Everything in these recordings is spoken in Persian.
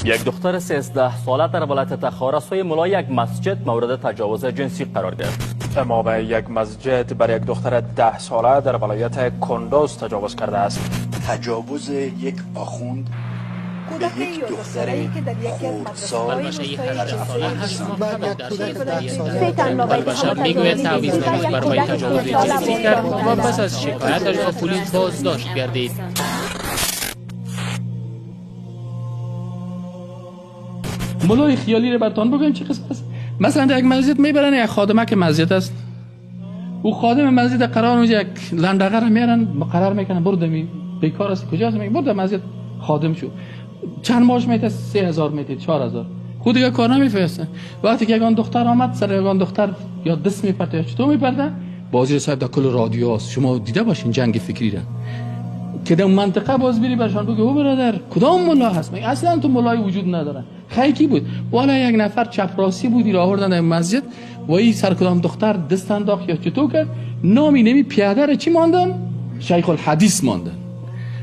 یک دختر 13 ساله در ولایت تخار سوی مولای یک مسجد مورد تجاوز جنسی قرار گرفت. امام یک مسجد بر یک دختر 10 ساله در ولایت کندوز تجاوز کرده است. تجاوز یک آخوند به یک دختر خردسال البشر میگوید تعویض نماز بر پای تجاوز جنسی کرد و پس از شکایتش با پلیس بازداشت گردید. مولای خیالی رو براتون بگم چه قصه است. مثلا در یک مسجد میبرن یک خادمه که مسجد است، او خادم مسجد قرار اونجا یک لندقه رو میارن مقرر میکنن برو دمی بیکار است کجاست میگه برو مسجد خادم شو. چند ماهش میته 3000 میته 4000 خود دیگه کار نمیفرستن. وقتی که یگان دختر آمد سر یگان دختر یا دست میپرده یا چطور میپرده بازی صاحب در کل رادیو است. شما دیده باشین جنگ فکری را که در منطقه باز بری برشان بگه او برادر کدام مولا هست میگه اصلا تو مولای وجود نداره. خیکی بود والا یک نفر چپراسی بودی را آوردن در مسجد و این سر کدام دختر دست انداخت یا چطور کرد نامی نمی پیاده را چی ماندن شیخ الحدیث ماندن.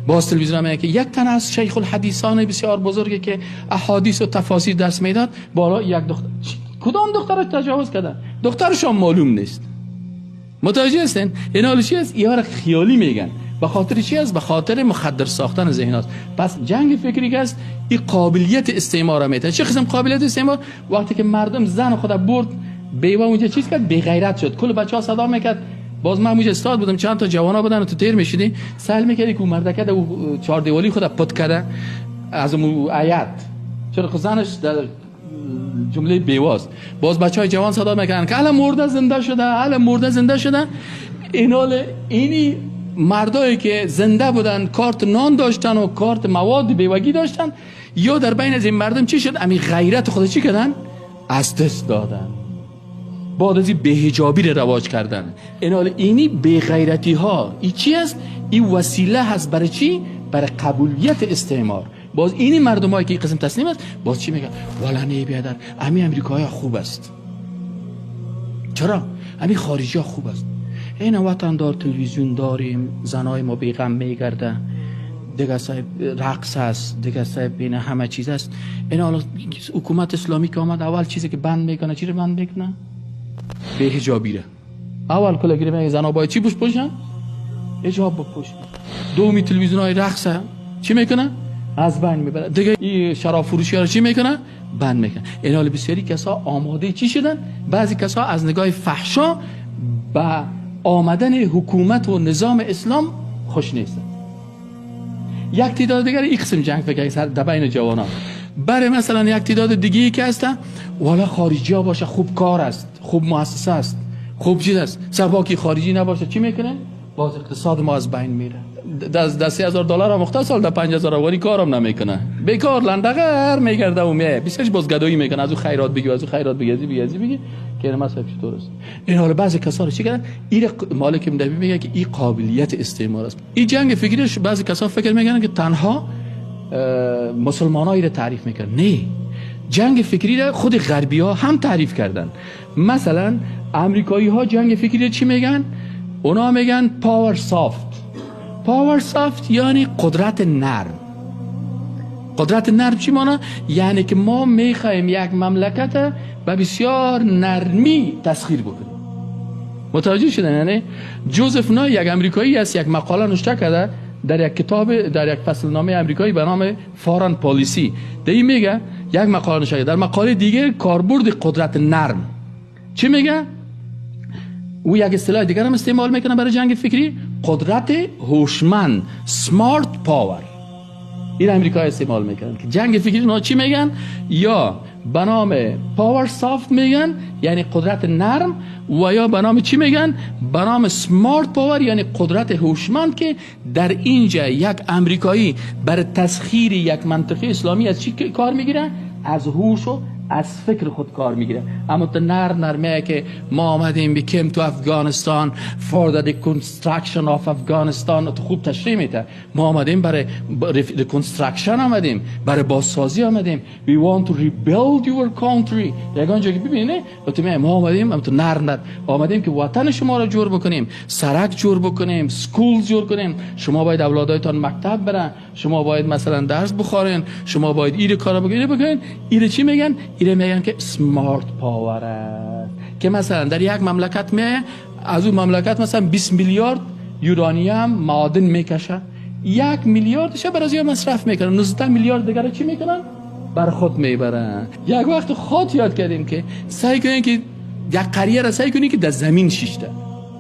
باز تلویزیون میگه که یک تن از شیخ الحدیثان بسیار بزرگی که احادیث و تفاسیر درس میداد بالا یک دختر کدام دختر رو تجاوز کردن دخترشون معلوم نیست. متوجه هستین این حال چی است ایار خیالی میگن به خاطر چی است به خاطر مخدر ساختن ذهن است. پس جنگ فکری که است این قابلیت استعمار میته. چه قسم قابلیت استعمار؟ وقتی که مردم زن خود برد بیوه اونجا چیز کرد بی غیرت شد کل بچه‌ها صدا میکرد. باز من اونجا استاد بودم چند تا جوانا بودن تو تیر میشدی سال میکردی که مردکه او چهار دیوالی خود پد کرده از اون آیت چرا زنش در جمله بیواست. باز بچهای جوان صدا میکنن که الان مرده زنده شده الان مرده زنده شده. اینی مردایی که زنده بودن کارت نان داشتن و کارت مواد بیوگی داشتن یا در بین از این مردم چی شد امی غیرت خود چی کردن از دست دادن بعد از این بهجابی رو رواج کردن. اینی بی غیرتی ها این چی است این وسیله هست برای چی برای قبولیت استعمار. باز اینی مردم هایی که این قسم تسلیم است باز چی میگن والا نه بیادر امی امریکایی ها خوب است چرا امی خارجی ها خوب است. این وطن دار تلویزیون داریم زنای ما بیغم میگرده دیگه صاحب رقص است دیگه صاحب بین همه چیز است. این حالا حکومت اسلامی که آمد اول چیزی که بند میکنه چی رو بند میکنه به حجابی را اول کلا گیره میگه زنا باید چی پوشن حجاب بپوشن. دومی تلویزیون های رقص چی میکنه از بند میبره دیگه این شراب فروشی ها رو چی میکنه بند میکنه. این حال بسیاری کسا آماده چی شدن بعضی کسا از نگاه فحشا با آمدن حکومت و نظام اسلام خوش نیستن. یک تعداد دیگر این قسم جنگ فکر در بین جوانان برای مثلا یک تعداد دیگه که هستن والا خارجی ها باشه خوب کار است خوب مؤسسه است خوب چیز است سباکی خارجی نباشه چی میکنه باز اقتصاد ما از بین میره. در 3000 دلار مختص سال در 5000 افغانی کارم نمیکنه بیکار لندغر میگرده و میه بیسش باز گدایی میکنه از او خیرات بگی از او خیرات بگی بگی که مثلا چطور است. این حالا بعضی کسا رو چی کردن این مالک مدبی میگه که این قابلیت استعمار است. این جنگ فکریش بعضی کسا فکر میکنن که تنها مسلمانایی رو تعریف میکنن. نه جنگ فکری رو خود غربی ها هم تعریف کردن. مثلا امریکایی ها جنگ فکری رو چی میگن اونا میگن پاور سافت یعنی قدرت نرم. قدرت نرم چی معنی؟ یعنی که ما میخوایم یک مملکت به بسیار نرمی تسخیر بکنیم. متوجه شدن؟ یعنی جوزف نای یک امریکایی است یک مقاله نوشته کرده در یک کتاب در یک فصل نامه امریکایی به نام فارن پالیسی دی میگه یک مقاله نوشته در مقاله دیگه کاربرد قدرت نرم چی میگه او یک اصطلاح دیگر هم استعمال میکنه برای جنگ فکری قدرت هوشمند سمارت پاور. این امریکا استعمال میکنن که جنگ فکری اونا چی میگن یا به نام پاور سافت میگن یعنی قدرت نرم و یا به نام چی میگن به نام سمارت پاور یعنی قدرت هوشمند که در اینجا یک امریکایی برای تسخیر یک منطقه اسلامی از چی کار میگیره از هوش و از فکر خود کار میگیره. اما تو نرمه که ما آمدیم بیکیم تو افغانستان for the reconstruction of افغانستان، تو خوب تشریح میده. ما آمدیم برای reconstruction، آمدیم برای بازسازی، آمدیم we want to rebuild your country. یگان جا که ببینه ما آمدیم تو نرم آمدیم که وطن شما رو جور بکنیم، سرک جور بکنیم، سکول جور کنیم. شما باید اولادایتان مکتب برن، شما باید مثلا درس بخورین، شما باید ایره کارا بکنین. ایره چی میگن؟ ایره میگن که سمارت پاور است، که مثلا در یک مملکت از اون مملکت مثلا 20 میلیارد یورانیم معادن میکشه، 1 میلیاردش برای مصرف میکنن، 19 میلیارد دیگر چی میکنن؟ بر خود میبرن. یک وقت خود یاد کردیم که سعی کنین که یک قریه را سعی کنین که در زمین شیشته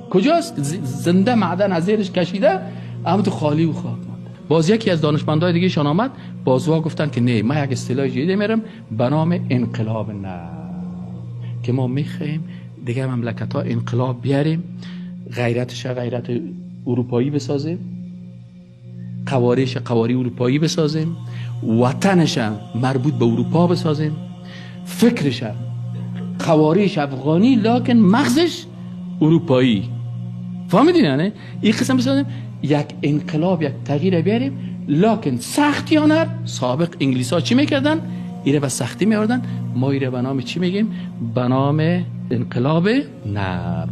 کجاست، زنده معدن از زیرش کشیده، اما تو خالی و خاک مانده. باز یکی از دانشمندای دیگه شان آمد، بازوا گفتن که نه، ما یک اصطلاح جدید میرم به نام انقلاب نرم، که ما میخوایم دیگه مملکت ها انقلاب بیاریم، غیرتش غیرت اروپایی بسازیم، قواریش قواری اروپایی بسازیم، وطنش مربوط به اروپا بسازیم، فکرش قواریش افغانی لکن مغزش اروپایی. فهمیدین نه؟ این قسم بسازیم، یک انقلاب، یک تغییر بیاریم، لکن سختیانه. سابق انگلیس ها چی میکردن؟ ایره به سختی میاردن. ما ایره به نام چی میگیم؟ به نام انقلاب نرم.